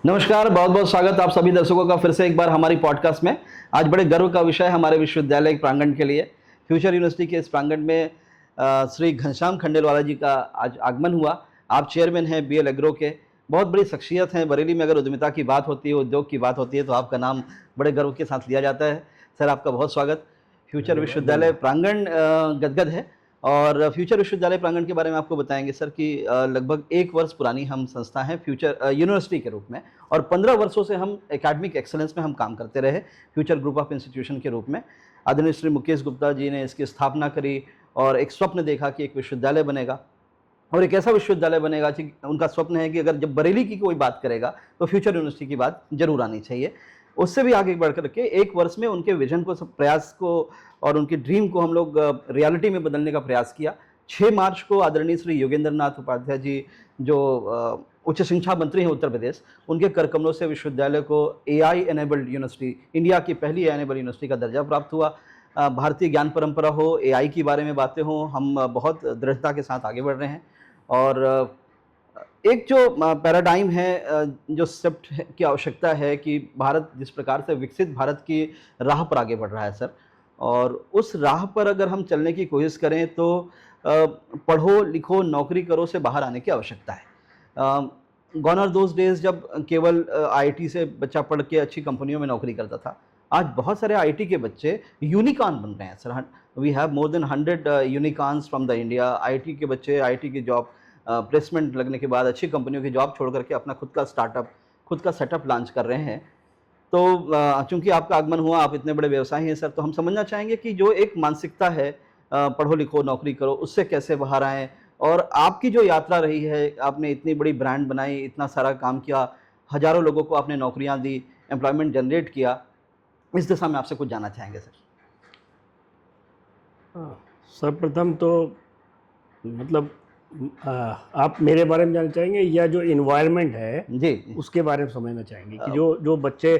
नमस्कार, बहुत बहुत स्वागत आप सभी दर्शकों का फिर से एक बार हमारी पॉडकास्ट में। आज बड़े गर्व का विषय है हमारे विश्वविद्यालय प्रांगण के लिए। फ्यूचर यूनिवर्सिटी के इस प्रांगण में श्री घनश्याम खंडेलवाला जी का आज आगमन हुआ। आप चेयरमैन हैं बीएल एग्रो के, बहुत बड़ी शख्सियत हैं। बरेली में अगर उद्यमिता की बात होती है, उद्योग की बात होती है, तो आपका नाम बड़े गर्व के साथ लिया जाता है। सर, आपका बहुत स्वागत। फ्यूचर विश्वविद्यालय प्रांगण गदगद है और फ्यूचर विश्वविद्यालय प्रांगण के बारे में आपको बताएंगे सर कि लगभग 1 वर्ष पुरानी हम संस्था हैं फ्यूचर यूनिवर्सिटी के रूप में, और 15 वर्षों से हम एकेडमिक एक्सेलेंस में हम काम करते रहे फ्यूचर ग्रुप ऑफ इंस्टीट्यूशन के रूप में। आदरणीय श्री मुकेश गुप्ता जी ने इसकी स्थापना करी और एक स्वप्न देखा कि एक विश्वविद्यालय बनेगा, और एक ऐसा विश्वविद्यालय बनेगा कि उनका स्वप्न है कि अगर जब बरेली की कोई बात करेगा तो फ्यूचर यूनिवर्सिटी की बात जरूर आनी चाहिए। उससे भी आगे बढ़ करके 1 वर्ष में उनके विजन को, प्रयास को और उनकी ड्रीम को हम लोग रियलिटी में बदलने का प्रयास किया। 6 मार्च को आदरणीय श्री योगेंद्र नाथ उपाध्याय जी, जो उच्च शिक्षा मंत्री हैं उत्तर प्रदेश, उनके कर कमलों से विश्वविद्यालय को एआई एनेबल्ड यूनिवर्सिटी, इंडिया की पहली एआई एनेबल्ड यूनिवर्सिटी का दर्जा प्राप्त हुआ। भारतीय ज्ञान परंपरा हो, एआई के बारे में बातें हों, हम बहुत दृढ़ता के साथ आगे बढ़ रहे हैं। और एक जो पैराडाइम है, जो शिफ्ट की आवश्यकता है कि भारत जिस प्रकार से विकसित भारत की राह पर आगे बढ़ रहा है सर, और उस राह पर अगर हम चलने की कोशिश करें तो पढ़ो लिखो नौकरी करो से बाहर आने की आवश्यकता है। गॉन आर दोज डेज जब केवल आईआईटी से बच्चा पढ़ के अच्छी कंपनियों में नौकरी करता था। आज बहुत सारे आईआईटी के बच्चे यूनिकॉर्न बन रहे हैं sir. We have more than 100 unicorns from the India. IIT के बच्चे आईआईटी की जॉब, प्लेसमेंट लगने के बाद अच्छी कंपनियों की जॉब छोड़ करके अपना खुद का स्टार्टअप, खुद का सेटअप लॉन्च कर रहे हैं। तो चूंकि आपका आगमन हुआ, आप इतने बड़े व्यवसायी हैं सर, तो हम समझना चाहेंगे कि जो एक मानसिकता है पढ़ो लिखो नौकरी करो, उससे कैसे बाहर आएँ, और आपकी जो यात्रा रही है, आपने इतनी बड़ी ब्रांड बनाई, इतना सारा काम किया, हज़ारों लोगों को आपने नौकरियां दी, एम्प्लॉयमेंट जनरेट किया, इस दिशा में आपसे कुछ जानना चाहेंगे सर। सर्वप्रथम तो मतलब आप मेरे बारे में जानना चाहेंगे या जो इन्वायरमेंट है जी, उसके बारे में समझना चाहेंगे कि जो बच्चे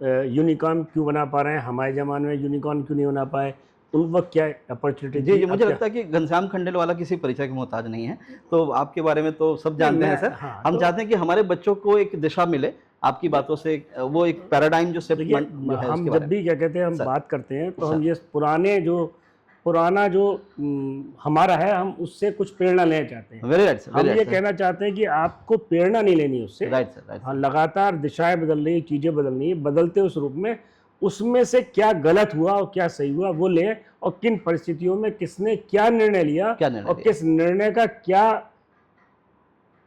यूनिकॉर्न क्यों बना पा रहे हैं, हमारे ज़माने में यूनिकॉर्न क्यों नहीं बना पाए, उन वक्त क्या अपॉर्चुनिटी? जी, मुझे लगता है कि घनश्याम खंडेलवाला किसी परिचय के मोहताज नहीं है, तो आपके बारे में तो सब जानते हैं सर। हाँ, हम चाहते हैं कि हमारे बच्चों को एक दिशा मिले आपकी बातों से, वो एक पैराडाइम जो शिफ्ट जो है हम उसके जब बारे भी क्या कहते हैं हम सर, बात करते हैं तो हम ये पुराना जो हमारा है, हम उससे कुछ प्रेरणा लेना चाहते हैं। वेरी राइट सर, हम ये कहना चाहते हैं कि आपको प्रेरणा नहीं लेनी उससे। राइट सर, राइट हाँ, सर। लगातार दिशाएं बदल रही, चीज़ें बदल रही हैं, बदलते उस रूप में उसमें से क्या गलत हुआ और क्या सही हुआ वो लें, और किन परिस्थितियों में किसने क्या निर्णय लिया क्या निर्णय और लिया? किस निर्णय का क्या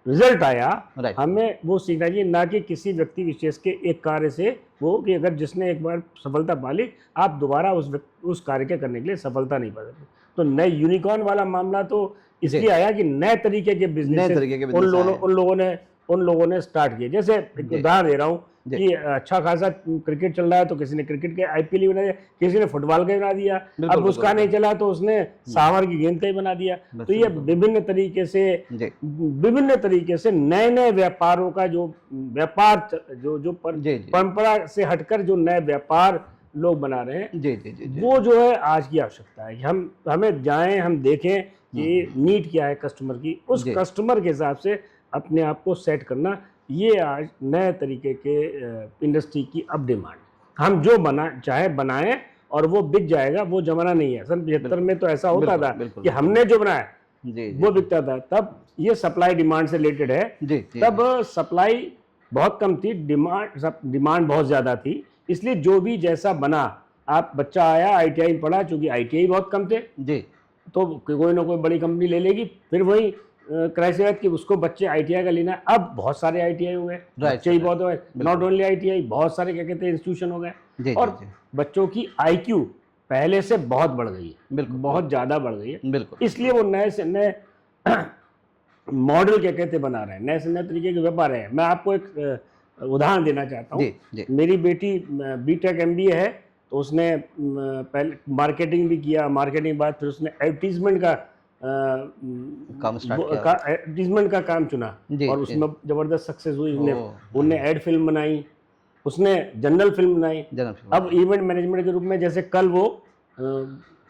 रिजल्ट आया, राइट। हमें वो सीखना चाहिए, ना कि किसी व्यक्ति विशेष के एक कार्य से। वो कि अगर जिसने एक बार सफलता पा ली, आप दोबारा उस कार्य के करने के लिए सफलता नहीं पा सकते। तो नए यूनिकॉर्न वाला मामला तो इसलिए आया कि नए तरीके के बिजनेस उन लोगों ने स्टार्ट किए। जैसे एक उदाहरण दे रहा हूँ कि अच्छा खासा क्रिकेट चल रहा है तो किसी ने क्रिकेट के आईपीएल बना दिया, किसी ने फुटबॉल का बना दिया, अब उसका नहीं चला तो उसने सांभर की गेंद का ही बना दिया। तो ये विभिन्न तरीके से नए नए व्यापारों का जो व्यापार जो परंपरा से हटकर जो नए व्यापार लोग बना रहे हैं, जी, वो जो है आज की आवश्यकता है। हमें जाएं, हम देखें कि नीड क्या है कस्टमर की, उस कस्टमर के हिसाब से अपने आप को सेट करना, ये आज नए तरीके के इंडस्ट्री की अब डिमांड। हम जो चाहे बनाएं और वो बिक जाएगा, वो जमाना नहीं है। सन 75 में तो ऐसा होता था कि हमने जो बनाया वो बिकता था। तब ये सप्लाई डिमांड से रिलेटेड है। तब सप्लाई बहुत कम थी, डिमांड बहुत ज्यादा थी, इसलिए जो भी जैसा बना, आप बच्चा आया आईटीआई पढ़ा, चूंकि आईटीआई बहुत कम थे तो कोई ना कोई बड़ी कंपनी ले लेगी, फिर वही क्राइसिस कि उसको बच्चे आईटीआई का लेना है। अब बहुत सारे आईटीआई हो गए, बच्चे ही बहुत हो गए, नॉट ओनली आईटीआई, बहुत सारे क्या कहते हैं इंस्टीट्यूशन हो गए, और बच्चों की आईक्यू पहले से बहुत बढ़ गई है, बहुत ज्यादा बढ़ गई है। इसलिए वो नए से नए मॉडल क्या कहते बना रहे हैं, नए से नए तरीके के व्यापार है। मैं आपको एक उदाहरण देना चाहता हूँ। मेरी बेटी बीटेक एमबीए है, तो उसने पहले मार्केटिंग भी किया, मार्केटिंग बाद फिर उसने एडवर्टीजमेंट का काम चुना और उसमें जबरदस्त सक्सेस हुई। उन्होंने एड फिल्म बनाई, उसने जनरल फिल्म बनाई। अब इवेंट मैनेजमेंट के रूप में, जैसे कल वो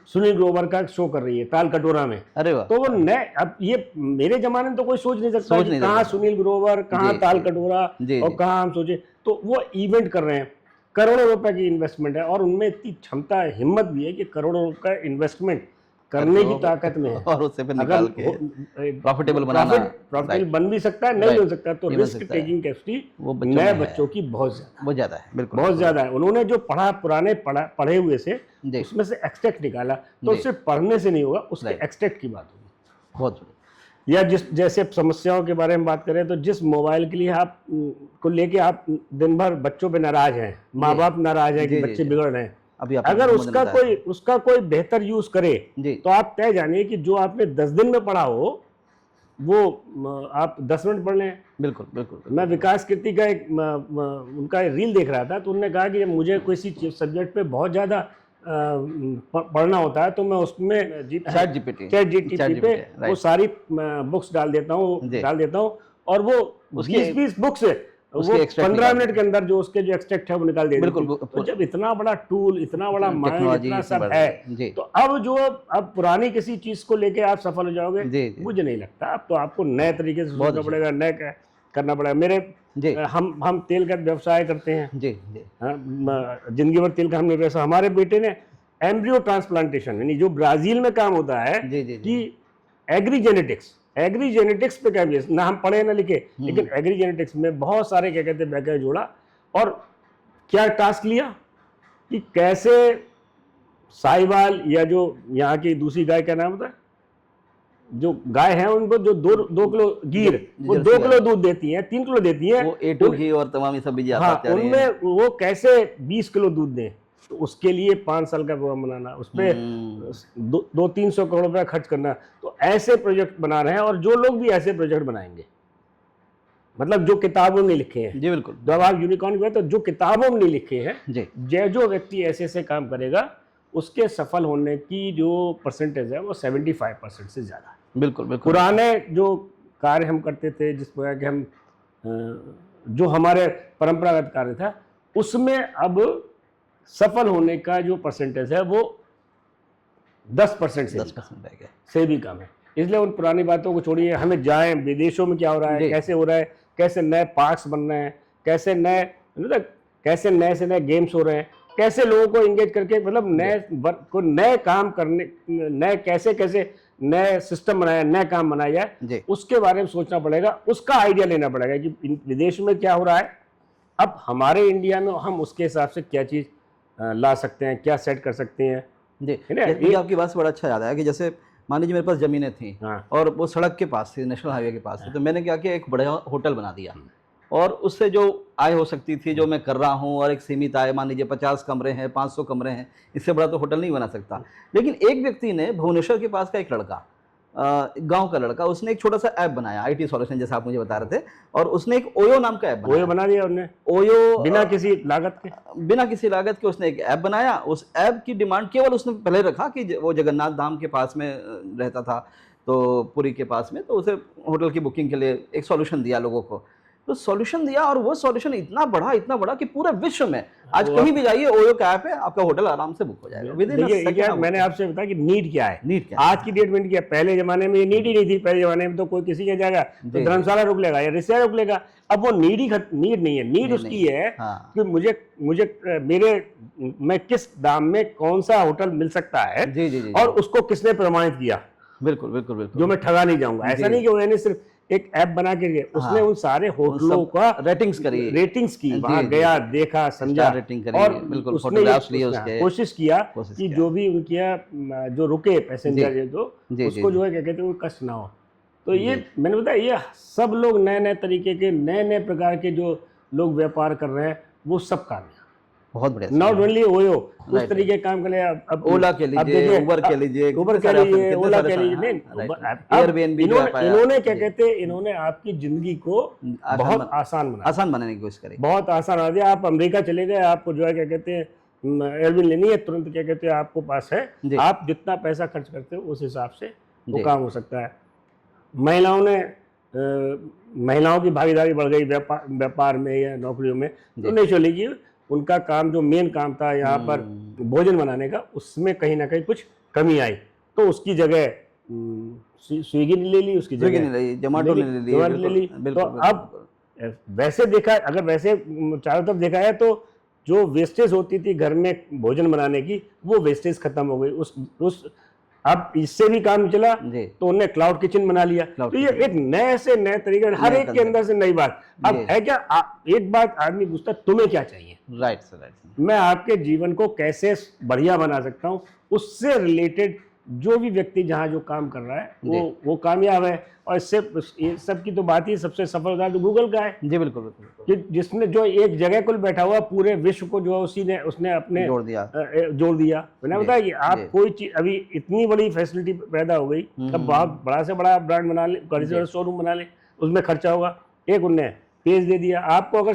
सुनील ग्रोवर का शो कर रही है ताल कटोरा में। अरे वाह। तो वो नए, अब ये मेरे जमाने में तो कोई सोच नहीं सकता कि कहाँ सुनील ग्रोवर, कहाँ ताल कटोरा और कहाँ हम सोचे। तो वो इवेंट कर रहे हैं, करोड़ों रुपए की इन्वेस्टमेंट है और उनमें इतनी क्षमता हिम्मत भी है कि करोड़ों रुपए का इन्वेस्टमेंट करने की ताकत में है और उससे फिर निकाल के प्रॉफिटेबल बनाना, प्रॉफिट बन भी सकता है, नहीं हो सकता। तो रिस्क टेकिंग कैपेसिटी नए बच्चों की बहुत ज्यादा है, बिल्कुल बहुत ज्यादा है। उन्होंने जो पढ़े हुए से उसमें से एक्सट्रैक्ट निकाला, तो उससे पढ़ने से नहीं होगा, उसके एक्सट्रैक्ट की बात होगी। बहुत या जैसे समस्याओं के बारे में बात करें तो जिस मोबाइल के लिए आप को लेके आप दिन भर बच्चों पे नाराज हैं, माँ बाप नाराज हैं कि बच्चे बिगड़ रहे हैं, अगर उसका कोई बेहतर यूज करे तो आप तय जानिए कि जो आपने 10 दिन में पढ़ा हो वो आप 10 मिनट पढ़ लें। बिल्कुल बिल्कुल। मैं विकास कीर्ति का उनका रील देख रहा था, तो उन्होंने कहा कि मुझे किसी सब्जेक्ट पे बहुत ज़्यादा पढ़ना होता है तो मैं उसमें चैट जीपीटी पे वो सारी बुक्स डाल देता हूँ और वो 20-20 बुक्स वो 15 मिनट के अंदर जो उसके जो एक्सट्रैक्ट है वो निकाल देते हैं। तो जब इतना बड़ा टूल, इतना बड़ा माइंड, इतना सब है, तो अब पुरानी किसी चीज को लेके आप सफल हो जाओगे, मुझे नहीं लगता। अब तो आपको नए तरीके से सोचना पड़ेगा, नए करना पड़ेगा। हम तेल का व्यवसाय करते हैं, जिंदगी भर तेल का हमने व्यवसाय। हमारे बेटे ने एम्ब्रियो ट्रांसप्लांटेशन, यानी जो ब्राजील में काम होता है कि एग्रीजेनेटिक्स पे क्या ना हम पढ़े ना लिखे, लेकिन एग्रीजेनेटिक्स में बहुत सारे क्या कहते हैं बैकग्राउंड जोड़ा और क्या टास्क लिया कि कैसे साहिवाल या जो यहाँ की दूसरी गाय का नाम होता है, जो गाय है उनको जो 2 किलो गीर, वो 2 किलो दूध देती है, 3 किलो देती है, वो A2 घी और तमाम सब भी उनमें वो कैसे 20 किलो दूध दें। तो उसके लिए 5 साल का प्रोग्राम बनाना, उस पर 200-300 करोड़ रुपया खर्च करना। तो ऐसे प्रोजेक्ट बना रहे हैं और जो लोग भी ऐसे प्रोजेक्ट बनाएंगे, मतलब जो किताबों में लिखे हैं, जी बिल्कुल, जब आप यूनिकॉर्न की बात, तो जो किताबों में लिखे हैं, जो व्यक्ति ऐसे काम करेगा उसके सफल होने की जो परसेंटेज है वो 75% से ज्यादा है। बिल्कुल बिल्कुल। पुराने जो कार्य हम करते थे, जिस प्रकार के हम जो हमारे परंपरागत कार्य था, उसमें अब सफल होने का जो परसेंटेज है वो 10% से भी कम है। इसलिए उन पुरानी बातों को छोड़िए, हमें जाएं विदेशों में क्या हो रहा है, कैसे हो रहा है, कैसे नए पार्क्स बन रहे हैं, कैसे नए से नए गेम्स हो रहे हैं, कैसे लोगों को एंगेज करके, मतलब नए काम करने, कैसे नए सिस्टम बनाया, नए काम बनाया जाए, उसके बारे में सोचना पड़ेगा, उसका आइडिया लेना पड़ेगा कि विदेश में क्या हो रहा है, अब हमारे इंडिया में हम उसके हिसाब से क्या चीज़ ला सकते हैं, क्या सेट कर सकते हैं। जी, ये आपकी बात से बड़ा अच्छा याद आया कि जैसे मान लीजिए मेरे पास ज़मीनें थी और वो सड़क के पास थी, नेशनल हाईवे के पास थी, तो मैंने क्या किया, एक बड़ा होटल बना दिया और उससे जो आय हो सकती थी, जो मैं कर रहा हूँ, और एक सीमित आय, मान लीजिए 50 कमरे हैं, 500 कमरे हैं, इससे बड़ा तो होटल नहीं बना सकता। लेकिन एक व्यक्ति ने, भुवनेश्वर के पास का एक लड़का, गांव का लड़का, उसने एक छोटा सा ऐप बनाया, IT सॉल्यूशन जैसा आप मुझे बता रहे थे, और उसने एक ओयो नाम का ऐप बनाया। ओयो बना दिया उन्होंने, ओयो बिना किसी लागत के उसने एक ऐप बनाया। उस ऐप की डिमांड केवल उसने पहले रखा कि वो जगन्नाथ धाम के पास में रहता था, तो पुरी के पास में, तो उसे होटल की बुकिंग के लिए एक सॉल्यूशन दिया लोगों को। तो सॉल्यूशन दिया और वो सॉल्यूशन इतना बड़ा कि पूरे विश्व में आज कहीं भी जाइए, ओयो का ऐप है, आपका होटल आराम से बुक हो जाएगा। मैंने आपसे बताया कि नीड क्या है, आज की डेट में क्या, पहले जमाने में ये नीड ही नहीं थी। पहले जमाने में तो कोई किसी के जाएगा तो धर्मशाला रुक लेगा या रिश्तेदार रुक लेगा। अब वो नीड नहीं है, नीड उसकी है कि मैं किस दाम में कौन सा होटल मिल सकता है और उसको किसने प्रमाणित किया। बिल्कुल, जो मैं ठगा नहीं जाऊंगा। ऐसा नहीं कि उन्होंने सिर्फ एक ऐप बना के उसने उन सारे होटलों का रेटिंग्स की, वहां गया, देखा, समझा, और उसने कोशिश किया कि जो भी उनके जो रुके पैसेंजर उसको जो है क्या कहते हैं, वो कष्ट ना हो। तो ये मैंने बताया, ये सब लोग नए तरीके के, नए प्रकार के जो लोग व्यापार कर रहे हैं, वो सब काम है। बहुत बढ़िया। नॉट ओनली ओयो, उस तरीके काम कर ले। अब ओला के लीजिए, उबर के लीजिए, ओला के लीजिए, इन्होंने क्या कहते हैं, इन्होंने आपकी जिंदगी को बहुत आसान बनाने की कोशिश करी, बहुत आसान बना दिया। आप अमेरिका चले गए, आपको जो है क्या कहते हैं एयरलाइन लेनी है, तुरंत क्या कहते हैं आपको पास है, आप जितना पैसा खर्च करते हो उस हिसाब से वो काम हो सकता है। महिलाओं की भागीदारी बढ़ गई व्यापार में या नौकरियों में, तो नेचुरली उनका काम, जो मेन काम था यहाँ पर भोजन बनाने का, उसमें कहीं ना कहीं कुछ कमी आई तो उसकी जगह स्विगी ने ले ली, उसकी जगह जोमेटो ले ली। तो अब वैसे देखा, अगर वैसे चारों तरफ देखा है तो जो वेस्टेज होती थी घर में भोजन बनाने की, वो वेस्टेज खत्म हो गई। उस अब इससे भी काम चला तो उन्होंने क्लाउड किचन बना लिया। तो ये एक नए से नए तरीके, हर एक के अंदर से नई बात। अब है क्या, एक बात आदमी पूछता तुम्हें क्या चाहिए, राइट सर, मैं आपके जीवन को कैसे बढ़िया बना सकता हूँ, उससे रिलेटेड जो भी व्यक्ति जहाँ जो काम कर रहा है वो कामयाब है। और इससे ये सब की तो बात ही सबसे सफल उदाहरण तो गूगल का है। जी बिल्कुल बिल्कुल, जिसने जो एक जगह को बैठा हुआ पूरे विश्व को जो उसने अपने जोड़ दिया। मैंने बताया कि आप कोई चीज, अभी इतनी बड़ी फैसिलिटी पैदा हो गई, तब बहुत बड़ा से बड़ा ब्रांड बना ले, बड़े से बड़ा शोरूम बना ले, उसमें खर्चा होगा, एक उनने पेज दे दिया आपको। अगर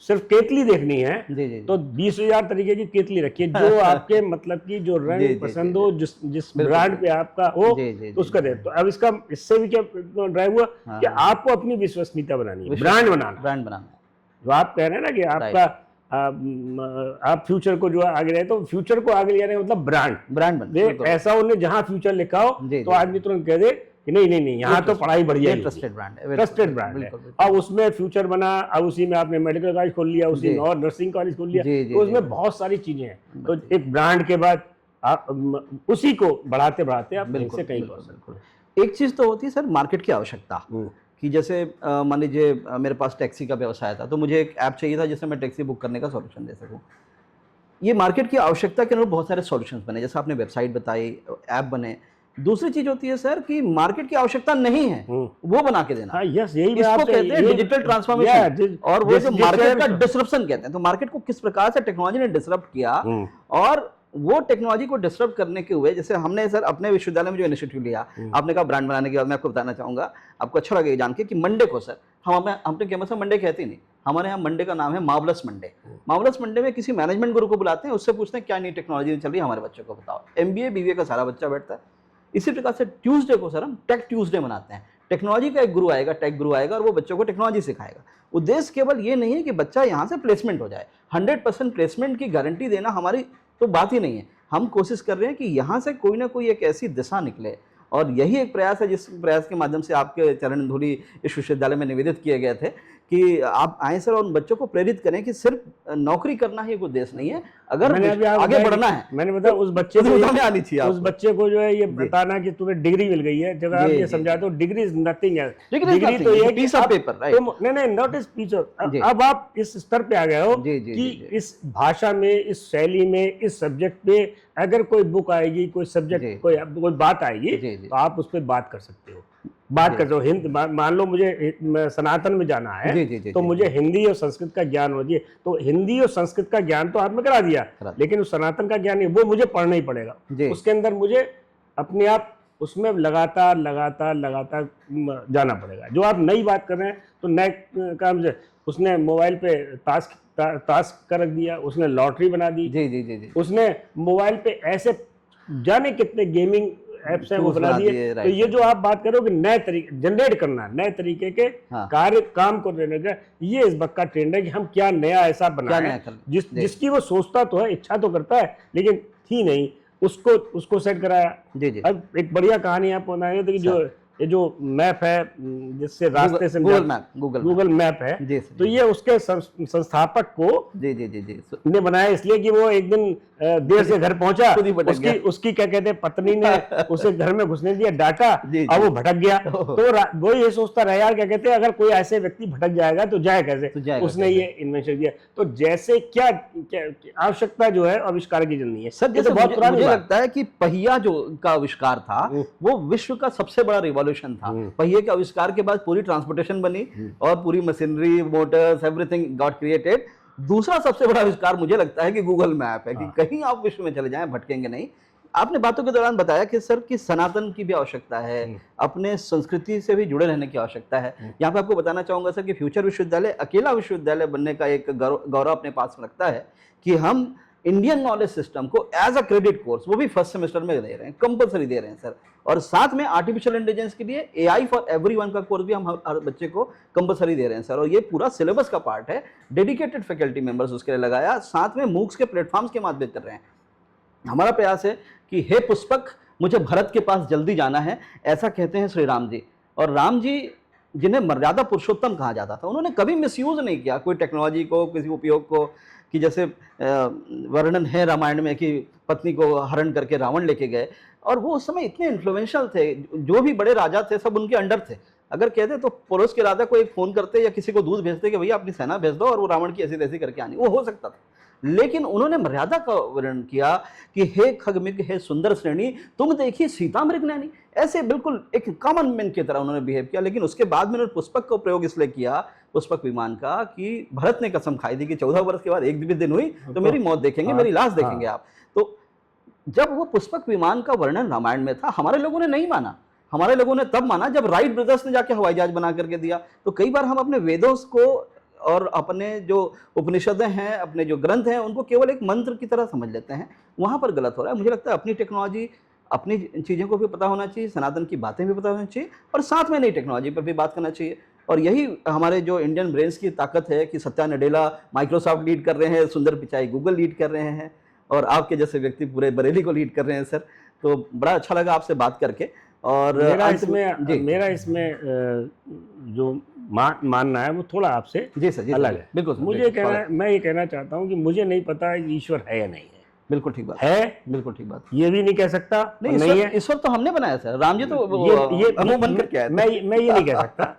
सिर्फ केतली देखनी है तो 20,000 तरीके की केतली रखिए, जो आपके मतलब की जो रंग पसंद हो, जिस ब्रांड पे आपका हो उसका दे। तो अब इससे भी क्या ड्राइव हुआ कि आपको अपनी विश्वसनीयता बनानी है, ब्रांड बनाना। तो आप कह रहे हैं ना कि आपका आप फ्यूचर को जो आगे रहे, तो फ्यूचर को आगे ले रहे हैं मतलब ब्रांड ऐसा उन्हें जहां फ्यूचर लिखा हो तो आदमी तुरंत कह दे कि नहीं यहाँ तो पढ़ाई बढ़िया है, ट्रस्टेड ब्रांड है। अब उसमें फ्यूचर बना, अब उसी में आपने मेडिकल कॉलेज खोल लिया, उसी में और नर्सिंग कॉलेज खोल लिया, तो उसमें बहुत सारी चीजें हैं। तो एक ब्रांड के बाद आप उसी को बढ़ाते बढ़ाते आप कहीं से कहीं पहुंच सकते। एक चीज तो होती है सर मार्केट की आवश्यकता, कि जैसे मान लीजिए मेरे पास टैक्सी का व्यवसाय था, तो मुझे एक ऐप चाहिए था जिससे मैं टैक्सी बुक करने का सॉल्यूशन दे सकूं। ये मार्केट की आवश्यकता के अनुरूप बहुत सारे सॉल्यूशंस बने, जैसे आपने वेबसाइट बताई, ऐप बने। दूसरी चीज होती है सर कि मार्केट की आवश्यकता नहीं है वो बना के देना। यस, यही इसको कहते हैं डिजिटल ट्रांसफॉर्मेशन, और वो जो मार्केट का डिसरप्शन कहते हैं। तो मार्केट को किस प्रकार से टेक्नोलॉजी ने डिसरप्ट किया, और वो टेक्नोलॉजी को डिस्टर्ब करने के हुए, जैसे हमने सर अपने विश्वविद्यालय में जो इनिशिएटिव लिया, आपने कहा ब्रांड बनाने के बाद, मैं आपको बताना चाहूंगा, आपको अच्छा लगेगा जान के कि मंडे को सर हम अपने कैंपस में मंडे कहते ही नहीं, हमारे यहाँ मंडे का नाम है मार्वलस मंडे। मार्वलस मंडे में किसी मैनेजमेंट गुरु को बुलाते हैं, उससे पूछते हैं क्या नई टेक्नोलॉजी चल रही है हमारे बच्चों को बताओ। MBA BBA का सारा बच्चा बैठता है। इसी प्रकार से ट्यूसडे को सर हम टेक ट्यूसडे मनाते हैं। टेक्नोलॉजी का एक गुरु आएगा, टेक गुरु आएगा, और वो बच्चों को टेक्नोलॉजी सिखाएगा। उद्देश्य केवल ये नहीं है कि बच्चा यहाँ से प्लेसमेंट हो जाए, 100% प्लेसमेंट की गारंटी देना हमारी तो बात ही नहीं है। हम कोशिश कर रहे हैं कि यहाँ से कोई ना कोई एक ऐसी दिशा निकले, और यही एक प्रयास है जिस प्रयास के माध्यम से आपके चरण धूलि इस विश्वविद्यालय में निवेदित किए गए थे कि आप आए सर और उन बच्चों को प्रेरित करें कि सिर्फ नौकरी करना ही एक उद्देश्य नहीं है, अगर आगे बढ़ना है। मैंने बताया उस बच्चे को, उस बच्चे को जो है ये बताना कि तुम्हें डिग्री मिल गई है, जब आप ये समझाते हो डिग्री इज नथिंग है, डिग्री तो ये पीस ऑफ पेपर, नहीं नॉट इज पीस ऑफ। अब आप इस स्तर पे आ गए हो कि इस भाषा में, इस शैली में, इस सब्जेक्ट पे अगर कोई बुक आएगी, कोई सब्जेक्ट, कोई बात आएगी, तो आप उस पर बात कर सकते हो। बात करते हो मान लो मुझे सनातन में जाना है, तो मुझे हिंदी और संस्कृत का ज्ञान हो जाए, तो हिंदी और संस्कृत का ज्ञान तो आपने करा दिया, लेकिन उस सनातन का ज्ञान नहीं, वो मुझे पढ़ना ही पड़ेगा। उसके अंदर मुझे अपने आप उसमें लगातार जाना पड़ेगा। जो आप नई बात कर रहे हैं, तो नए काम से उसने मोबाइल पे टास्क कर दिया, उसने लॉटरी बना दी, उसने मोबाइल पे ऐसे जाने कितने गेमिंग ऐप्स हैं वो बना दिए। तो ये जो आप बात करो कि नए तरीके जनरेट करना, नए तरीके के काम को जनरेट करना, ये इस वक्त का ट्रेंड है कि हम क्या नया ऐसा बनाएं जिसकी वो सोचता तो है, इच्छा तो करता है, लेकिन थी नहीं, उसको सेट कराया। अब एक बढ़िया कहानी आपको बताएंगे कि ये जो मैप है जिससे रास्ते से गूगल मैप है, तो ये उसके संस्थापक को ने बनाया इसलिए कि वो एक दिन देर से घर पहुंचा, उसकी क्या कहते हैं पत्नी ने उसे घर में घुसने दिया डाटा, और वो भटक गया। तो वो ये सोचता रहा यार क्या कहते हैं अगर कोई ऐसे व्यक्ति भटक जाएगा तो जाए कैसे, उसने ये इन्वेंशन दिया। तो जैसे क्या आवश्यकता जो है आविष्कार की जल्दी है सर। जैसे बहुत मुझे लगता है कि पहिया जो का आविष्कार था वो विश्व का सबसे बड़ा रिवॉल्यूशन था। पहिए के आविष्कार के बाद पूरी ट्रांसपोर्टेशन बनी और पूरी machinery, Motors, everything got created. दूसरा सबसे बड़ा आविष्कार मुझे लगता है कि गूगल मैप है, कि कहीं आप विश्व में चले जाएं भटकेंगे नहीं। आपने बातों के दौरान बताया कि सर कि सनातन की भी आवश्यकता है, अपने संस्कृति से भी जुड़े रहने की आवश्यकता है। यहाँ पे आपको बताना चाहूंगा सर कि फ्यूचर विश्वविद्यालय अकेला विश्वविद्यालय बनने का एक गौरव अपने पास में रखता है कि हम इंडियन नॉलेज सिस्टम को एज अ क्रेडिट कोर्स, वो भी फर्स्ट सेमेस्टर में दे रहे हैं, कंपलसरी दे रहे हैं सर। और साथ में आर्टिफिशियल इंटेलिजेंस के लिए AI फॉर एवरीवन का कोर्स भी हम हर बच्चे को कंपलसरी दे रहे हैं सर। और ये पूरा सिलेबस का पार्ट है, डेडिकेटेड फैकल्टी मेंबर्स उसके लिए लगाया, साथ में मूक्स के प्लेटफॉर्म्स के माध्यम कर रहे हैं। हमारा प्रयास है कि हे पुष्पक, मुझे भरत के पास जल्दी जाना है, ऐसा कहते हैं श्री राम जी। और राम जी जिन्हें मर्यादा पुरुषोत्तम कहा जाता था, उन्होंने कभी मिसयूज नहीं किया कोई टेक्नोलॉजी को, किसी उपयोग को, कि जैसे वर्णन है रामायण में कि पत्नी को हरण करके रावण लेके गए, और वो उस समय इतने इन्फ्लुएंशियल थे, जो भी बड़े राजा थे सब उनके अंडर थे। अगर कहते तो पड़ोस के राजा को एक फ़ोन करते या किसी को दूध भेजते कि भैया अपनी सेना भेज दो और वो रावण की ऐसी तैसी करके आनी, वो हो सकता था। लेकिन उन्होंने मर्यादा का वर्णन किया कि हे खगमिग, हे सुंदर श्रेणी, तुम देखी सीता मृगनैनी, ऐसे बिल्कुल एक कॉमन मैन की तरह उन्होंने बिहेव किया। लेकिन उसके बाद में उन्होंने पुष्पक का प्रयोग इसलिए किया, पुष्पक विमान का, कि भरत ने कसम खाई थी कि 14 वर्ष के बाद एक भी दिन हुई तो मेरी मौत देखेंगे, मेरी लाश देखेंगे आप। तो जब वो पुष्पक विमान का वर्णन रामायण में था, हमारे लोगों ने नहीं माना। हमारे लोगों ने तब माना जब राइट ब्रदर्स ने जाके हवाई जहाज बना करके दिया। तो कई बार हम अपने वेदों को और अपने जो उपनिषदें हैं, अपने जो ग्रंथ हैं, उनको केवल एक मंत्र की तरह समझ लेते हैं, वहाँ पर गलत हो रहा है। मुझे लगता है अपनी टेक्नोलॉजी, अपनी चीज़ों को भी पता होना चाहिए, सनातन की बातें भी पता होनी चाहिए, और साथ में नई टेक्नोलॉजी पर भी बात करना चाहिए। और यही हमारे जो इंडियन ब्रेन्स की ताकत है कि सत्या नडेला माइक्रोसॉफ्ट लीड कर रहे हैं, सुंदर पिचाई गूगल लीड कर रहे हैं, और आपके जैसे व्यक्ति पूरे बरेली को लीड कर रहे हैं सर। तो बड़ा अच्छा लगा आपसे बात करके। और मेरा इसमें जो मानना है वो थोड़ा आपसे जी सर, अलग है। बिल्कुल मुझे कहना, मैं ये कहना चाहता हूँ कि मुझे नहीं पता ईश्वर है या नहीं है। बिल्कुल ठीक बात है, बिल्कुल ठीक बात। ये भी नहीं कह सकता नहीं है। ईश्वर तो हमने बनाया सर, राम जी तो ये बन करके आए थे। मैं ये नहीं कह सकता,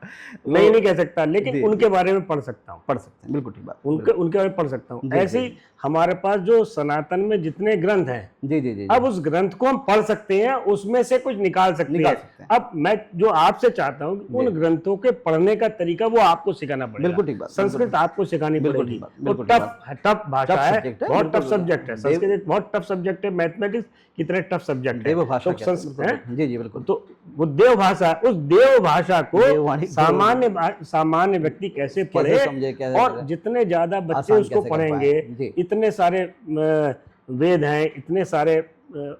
मैं ये नहीं कह सकता, लेकिन उनके बारे में पढ़ सकता हूँ। पढ़ सकते हैं, बिल्कुल ठीक बात। उनके बारे में पढ़ सकता हूँ। ऐसे ही हमारे पास जो सनातन में जितने ग्रंथ हैं, जी, अब उस ग्रंथ को हम पढ़ सकते हैं, उसमें से कुछ निकाल सकते हैं। अब मैं जो आपसे चाहता हूँ, उन ग्रंथों के पढ़ने का तरीका वो आपको सिखाना पड़ेगा। बिल्कुल ठीक बात। संस्कृत आपको सिखानी पड़ेगी। टफ भाषा है, बहुत टफ सब्जेक्ट है। संस्कृत बहुत टफ सब्जेक्ट है, मैथमेटिक्स की तरह टफ सब्जेक्ट है। जी बिल्कुल। तो वो देव भाषा, उस देव भाषा को सामान्य व्यक्ति कैसे पढ़े, और जितने ज्यादा बच्चे उसको पढ़ेंगे, इतने सारे वेद हैं, इतने सारे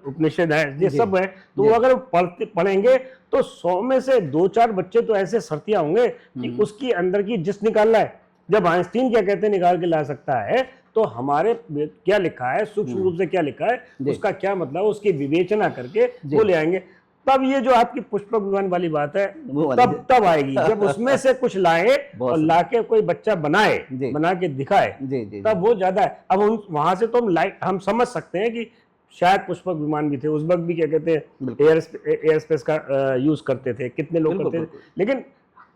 उपनिषद हैं, ये सब है, तो अगर पढ़ेंगे तो 100 में से 2-4 बच्चे तो ऐसे सर्तियां होंगे कि उसकी अंदर की जिस निकालना है। जब आइंस्टीन क्या कहते हैं निकाल के ला सकता है, तो हमारे क्या लिखा है, सूक्ष्म रूप से क्या लिखा है, उसका क्या मतलब, उसकी विवेचना करके वो ले आएंगे। तब ये जो आपकी पुष्पक विमान वाली बात है तब आएगी, जब उसमें से कुछ लाए और लाके कोई बच्चा बना के दिखाए, तब वो ज्यादा है। अब वहां से तो हम समझ सकते हैं कि शायद पुष्पक विमान भी थे उस वक्त भी, क्या कहते हैं, एयर स्पेस का यूज करते थे, कितने लोग करते थे, लेकिन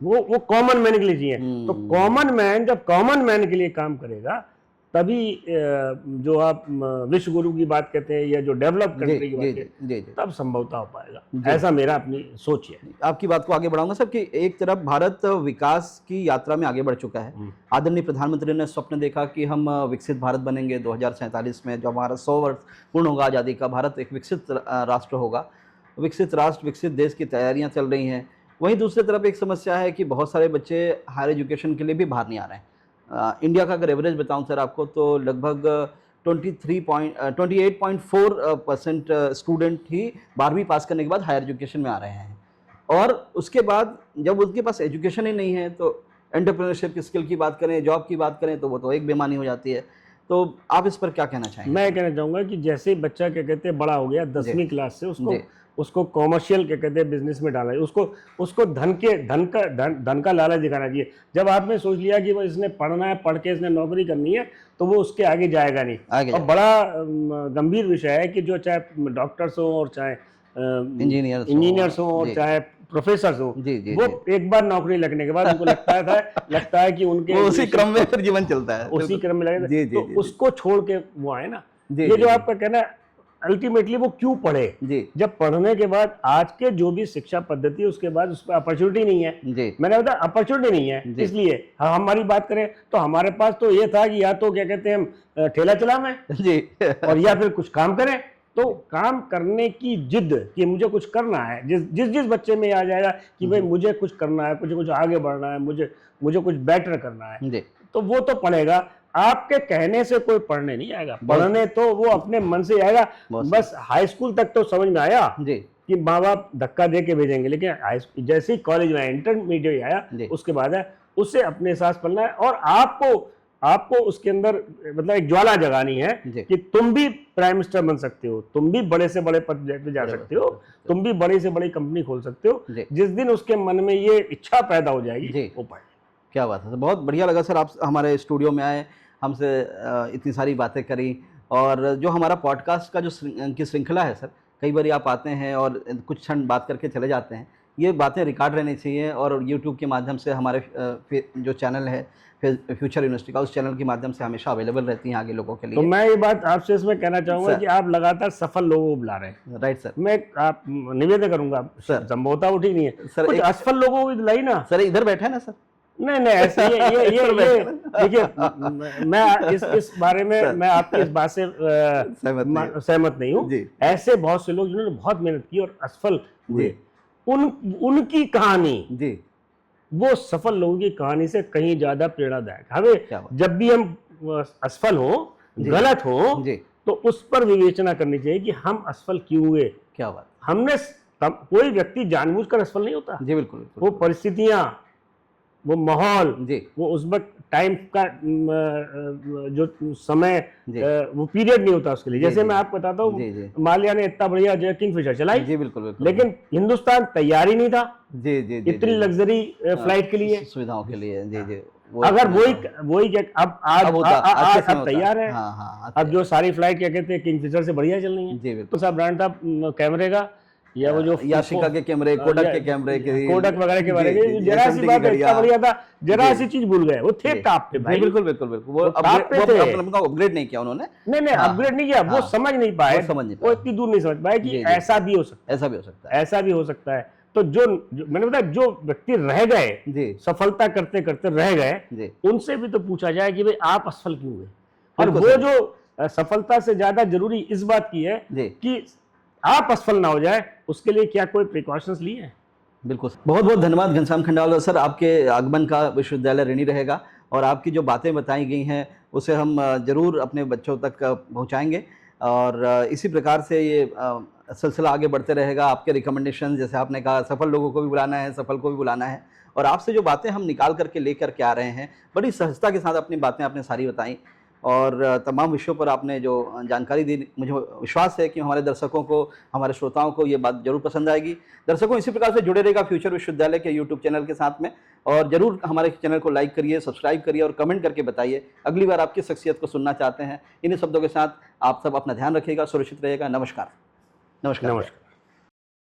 वो कॉमन मैन के लिए चाहिए। तो कॉमन मैन जब कॉमन मैन के लिए काम करेगा, तभी जो आप विश्व गुरु की बात कहते हैं या जो डेवलप कंट्री की बात कहते हैं, तब संभवता हो पाएगा। ऐसा मेरा अपनी सोच है। आपकी बात को आगे बढ़ाऊंगा सर कि एक तरफ भारत विकास की यात्रा में आगे बढ़ चुका है। आदरणीय प्रधानमंत्री ने स्वप्न देखा कि हम विकसित भारत बनेंगे 2047 में, जब हमारा 100 वर्ष पूर्ण होगा आज़ादी का, भारत एक विकसित राष्ट्र होगा। विकसित राष्ट्र, विकसित देश की तैयारियाँ चल रही हैं। वहीं दूसरी तरफ एक समस्या है कि बहुत सारे बच्चे हायर एजुकेशन के लिए भी बाहर नहीं आ रहे हैं। इंडिया का अगर एवरेज बताऊं सर आपको, तो लगभग 28.4% स्टूडेंट ही 12वीं पास करने के बाद हायर एजुकेशन में आ रहे हैं। और उसके बाद जब उनके पास एजुकेशन ही नहीं है, तो एंटरप्रेन्योरशिप की स्किल की बात करें, जॉब की बात करें, तो वो तो एक बेमानी हो जाती है। तो आप इस पर क्या कहना चाहेंगे? मैं कहना चाहूँगा कि जैसे बच्चा क्या कहते हैं बड़ा हो गया 10वीं क्लास से, उसको कॉमर्शियल क्या कहते हैं बिजनेस में डाला है, उसको धन का लालच दिखाना चाहिए। जब आपने सोच लिया कि वो इसने पढ़ना है, पढ़ के इसने नौकरी करनी है, तो वो उसके आगे जाएगा नहीं। और बड़ा गंभीर विषय है कि जो चाहे डॉक्टर्स हो और चाहे इंजीनियर्स हो और चाहे प्रोफेसर हो, वो एक बार नौकरी लगने के बाद उनको लगता है कि उनके उसी क्रम में फिर जीवन चलता है, उसी क्रम में लगे, तो उसको छोड़ के वो आए ना। ये जो आपका कहना अल्टीमेटली वो क्यों पढ़े, जब पढ़ने के बाद आज के जो भी शिक्षा पद्धति है उसके बाद उस पर अपॉर्चुनिटी नहीं है। मैंने बताया अपॉर्चुनिटी नहीं है, इसलिए हमारी बात करें तो हमारे पास तो ये था कि या तो क्या कहते हैं हम ठेला चलाएं और या फिर कुछ काम करें। तो काम करने की जिद कि मुझे कुछ करना है, जिस बच्चे में आ जाएगा कि भाई मुझे कुछ करना है, मुझे कुछ आगे बढ़ना है, मुझे कुछ बेटर करना है, तो वो तो पढ़ेगा। आपके कहने से कोई पढ़ने नहीं आएगा, पढ़ने तो वो अपने मन से आएगा। बस हाई स्कूल तक तो समझ में आया कि माँ बाप धक्का दे के भेजेंगे, लेकिन जैसे ही कॉलेज में इंटरमीडिएट आया, उसके बाद है उससे अपने साथ पढ़ना है। और आपको आपको उसके अंदर मतलब एक ज्वाला जगानी है कि तुम भी प्राइम मिनिस्टर बन सकते हो, तुम भी बड़े से बड़े पद पे जा सकते हो, तुम भी बड़ी से बड़ी कंपनी खोल सकते हो। जिस दिन उसके मन में ये इच्छा पैदा हो जाएगी वो पाएगा। क्या बात है, बहुत बढ़िया लगा सर आप हमारे स्टूडियो में आए, हमसे इतनी सारी बातें करी। और जो हमारा पॉडकास्ट का जो की श्रृंखला है सर, कई बार आप आते हैं और कुछ क्षण बात करके चले जाते हैं, ये बातें रिकॉर्ड रहनी चाहिए और यूट्यूब के माध्यम से हमारे जो चैनल है फ्यूचर यूनिवर्सिटी का, उस चैनल के माध्यम से हमेशा अवेलेबल रहती हैं आगे लोगों के लिए। तो मैं ये बात आपसे इसमें कहना चाहूँगा कि आप लगातार सफल लोगों को बुला रहे हैं। राइट सर, मैं आप निवेदन करूँगा सर, संभवता वो ठीक नहीं है सर, कुछ असफल लोगों को बुलाई ना सर। इधर बैठे है ना सर, नहीं ऐसे ये देखिए, मैं इस बारे में मैं आपकी इस बात से सहमत नहीं हूँ। ऐसे बहुत से लोग जिन्होंने बहुत मेहनत की और असफल हुए, उनकी कहानी वो सफल लोगों की कहानी से कहीं ज्यादा प्रेरणादायक। हमें जब भी हम असफल हो, गलत हो, तो उस पर विवेचना करनी चाहिए कि हम असफल क्यों हुए। क्या बात, हमने कोई व्यक्ति जानबूझकर असफल नहीं होता। जी बिल्कुल, वो परिस्थितियां, वो माहौल, वो उस वक्त टाइम का जो समय, वो पीरियड नहीं होता उसके लिए। जैसे मैं आपको बताता हूँ, माल्या ने इतना बढ़िया जो किंगफिशर चलाई, जी बिल्कुल, लेकिन हिंदुस्तान तैयार ही नहीं था इतनी लग्जरी फ्लाइट के लिए, सुविधाओं के लिए। जी अगर वही अब आज तैयार है। अब जो सारी फ्लाइट क्या कहते हैं किंगफिशर से बढ़िया चल रही है। तो सब ब्रांड था कैमरे का, या वो जो याशिका के कैमरे, कोडक के कैमरे, कोडक वगैरह के बारे में जरा सी बात इतना बढ़िया था, जरा सी चीज भूल गए, वो थे टॉप पे भाई। बिल्कुल वो अपग्रेड नहीं किया उन्होंने, नहीं अपग्रेड नहीं किया, वो समझ नहीं पाए, वो इतनी दूर नहीं समझ पाए कि ऐसा भी हो सकता है, ऐसा भी हो सकता है। तो जो मैंने बताया, जो व्यक्ति रह गए, सफलता करते करते रह गए, उनसे भी तो पूछा जाए कि भाई आप असफल क्यों हुए। और वो जो सफलता से ज्यादा जरूरी इस बात की है कि आप असफल ना हो जाए, उसके लिए क्या कोई प्रिकॉशंस लिए हैं। बिल्कुल, बहुत बहुत धन्यवाद घनश्याम खंडेलवाल सर, आपके आगमन का विश्वविद्यालय ऋणी रहेगा और आपकी जो बातें बताई गई हैं उसे हम जरूर अपने बच्चों तक पहुंचाएंगे और इसी प्रकार से ये सिलसिला आगे बढ़ते रहेगा। आपके रिकमेंडेशन, जैसे आपने कहा, सफल लोगों को भी बुलाना है, सफल को भी बुलाना है, और आपसे जो बातें हम निकाल करके लेकर के आ रहे हैं, बड़ी सहजता के साथ अपनी बातें आपने सारी बताई और तमाम विषयों पर आपने जो जानकारी दी, मुझे विश्वास है कि हमारे दर्शकों को, हमारे श्रोताओं को ये बात जरूर पसंद आएगी। दर्शकों, इसी प्रकार से जुड़े रहेगा फ्यूचर विश्वविद्यालय के यूट्यूब चैनल के साथ में, और ज़रूर हमारे चैनल को लाइक करिए, सब्सक्राइब करिए और कमेंट करके बताइए अगली बार आप किस शख्सियत को सुनना चाहते हैं। इन्हीं शब्दों के साथ आप सब अपना ध्यान रखिएगा, सुरक्षित रहिएगा। नमस्कार।